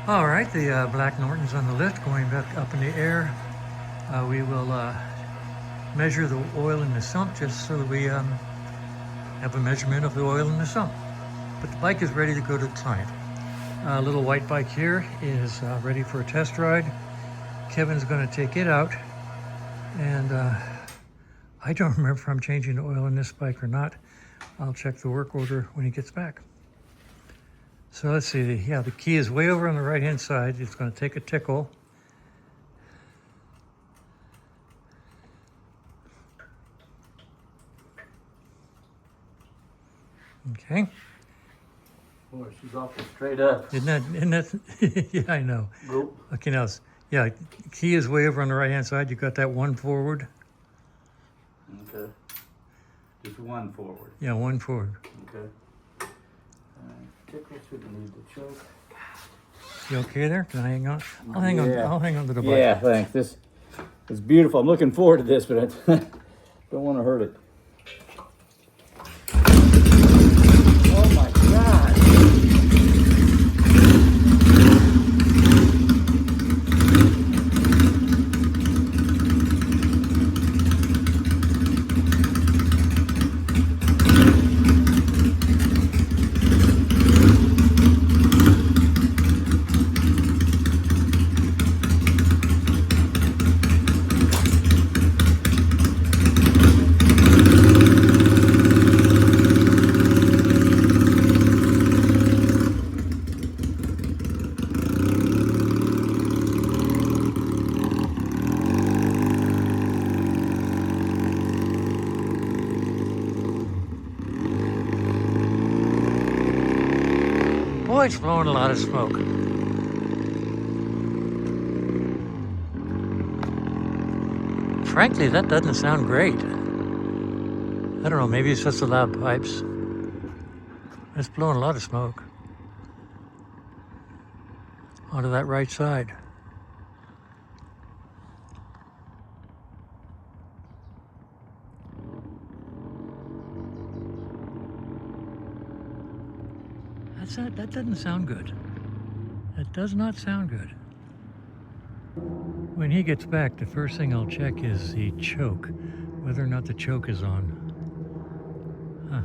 All right, the Black Norton's on the lift, going back up in the air. We will measure the oil in the sump just so that we have a measurement of the oil in the sump. But the bike is ready to go to the client. Little white bike here is ready for a test ride. Kevin's going to take it out, and I don't remember if I'm changing the oil in this bike or not. I'll check the work order when he gets back. So let's see, yeah, the key is way over on the right-hand side. It's going to take a tickle. Okay. Boy, she's awful straight up. Isn't that, yeah, I know. Nope. Okay, now, yeah, key is way over on the right-hand side. You got that one forward? Okay. Just one forward. Yeah, one forward. Okay. Tickle shouldn't need to choke. You okay there? Can I hang on? I'll hang on. I'll hang on to the bike. Yeah, thanks. This is beautiful. I'm looking forward to this, but I don't want to hurt it. Oh my God. Boy, it's blowing a lot of smoke. Frankly, that doesn't sound great. I don't know, maybe it's just the loud pipes. It's blowing a lot of smoke onto that right side. That doesn't sound good. That does not sound good. When he gets back, the first thing I'll check is the choke, whether or not the choke is on. Huh.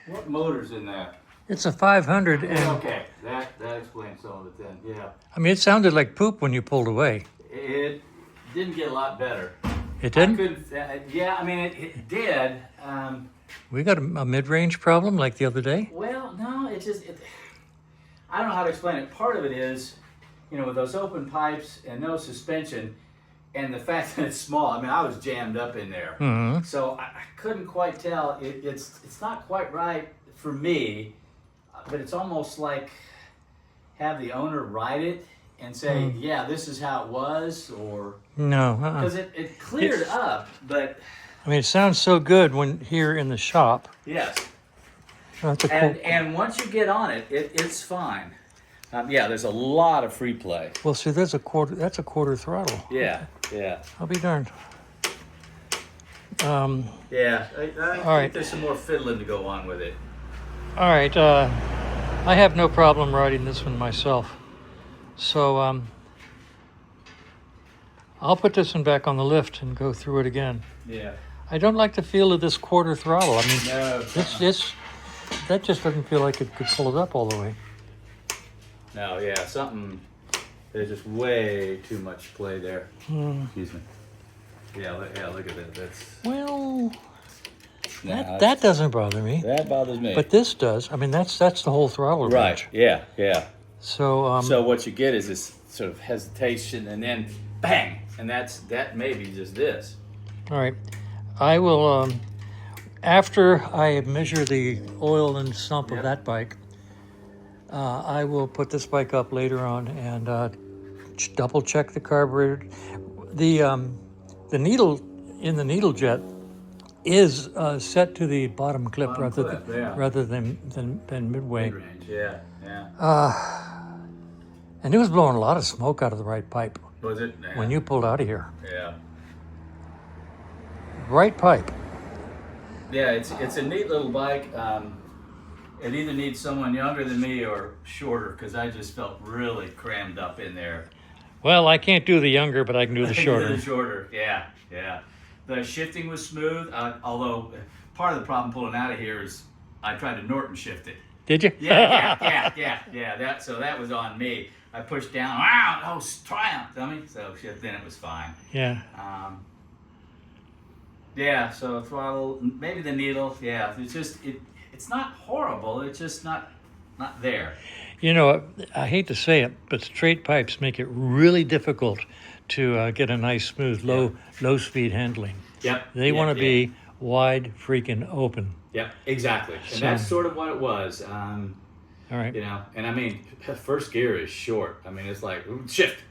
What motor's in that? It's a 500 and... Okay, that explains some of it then, yeah. I mean, it sounded like poop when you pulled away. It didn't get a lot better. It didn't? Yeah, I mean, it did. We got a mid-range problem like the other day? Well, no, it's just, I don't know how to explain it. Part of it is, you know, with those open pipes and no suspension, and the fact that it's small, I mean, I was jammed up in there. Mm-hmm. So I couldn't quite tell. It's not quite right for me, but it's almost like have the owner write it and say, yeah, this is how it was, or... No. Because it cleared up, but... I mean, it sounds so good when here in the shop. Yes. That's a And once you get on it, it's fine. Yeah, there's a lot of free play. Well, see, that's a quarter throttle. Yeah. I'll be darned. Yeah, I think there's some more fiddling to go on with it. All right, I have no problem riding this one myself. So I'll put this one back on the lift and go through it again. Yeah. I don't like the feel of this quarter throttle. I mean, No. that just doesn't feel like it could pull it up all the way. No, yeah, there's just way too much play there. Excuse me. Yeah, look at that. Well, Nah, that doesn't bother me, that bothers me. but this does. I mean, that's the whole throttle right, range. yeah. So, So what you get is this sort of hesitation, and then bang, and that may be just this. all right, I will. After I measure the oil and sump of Yep. that bike, I will put this bike up later on and double check the carburetor. The needle in the needle jet is set to the bottom clip rather than midway. Mid-range, yeah. And it was blowing a lot of smoke out of the right pipe Was it? Nah. when you pulled out of here. Yeah. Right pipe. Yeah, it's a neat little bike. It either needs someone younger than me or shorter, because I just felt really crammed up in there. Well, I can't do the younger, but I can do the shorter. The shorter, yeah. The shifting was smooth, although part of the problem pulling out of here is I tried to Norton shift it. Did you? Yeah. So that was on me. I pushed down. Wow! Oh, triumph, dummy. So then it was fine. Yeah. Yeah. So throttle, maybe the needle. Yeah. It's just it's not horrible. It's just not there. You know, I hate to say it, but straight pipes make it really difficult to get a nice, smooth, low speed handling. Yep. They want to be wide, freaking open. Yep, exactly. And So- that's sort of what it was. All right. You know, and I mean, first gear is short. I mean, it's like shift.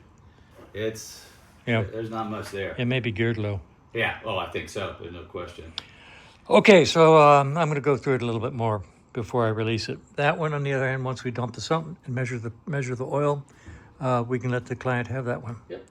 Yeah. There's not much there. It may be geared low. Yeah. Oh, I think so. There's no question. Okay, so I'm going to go through it a little bit more before I release it. That one, on the other hand, once we dump the sump and measure the oil, we can let the client have that one. Yep.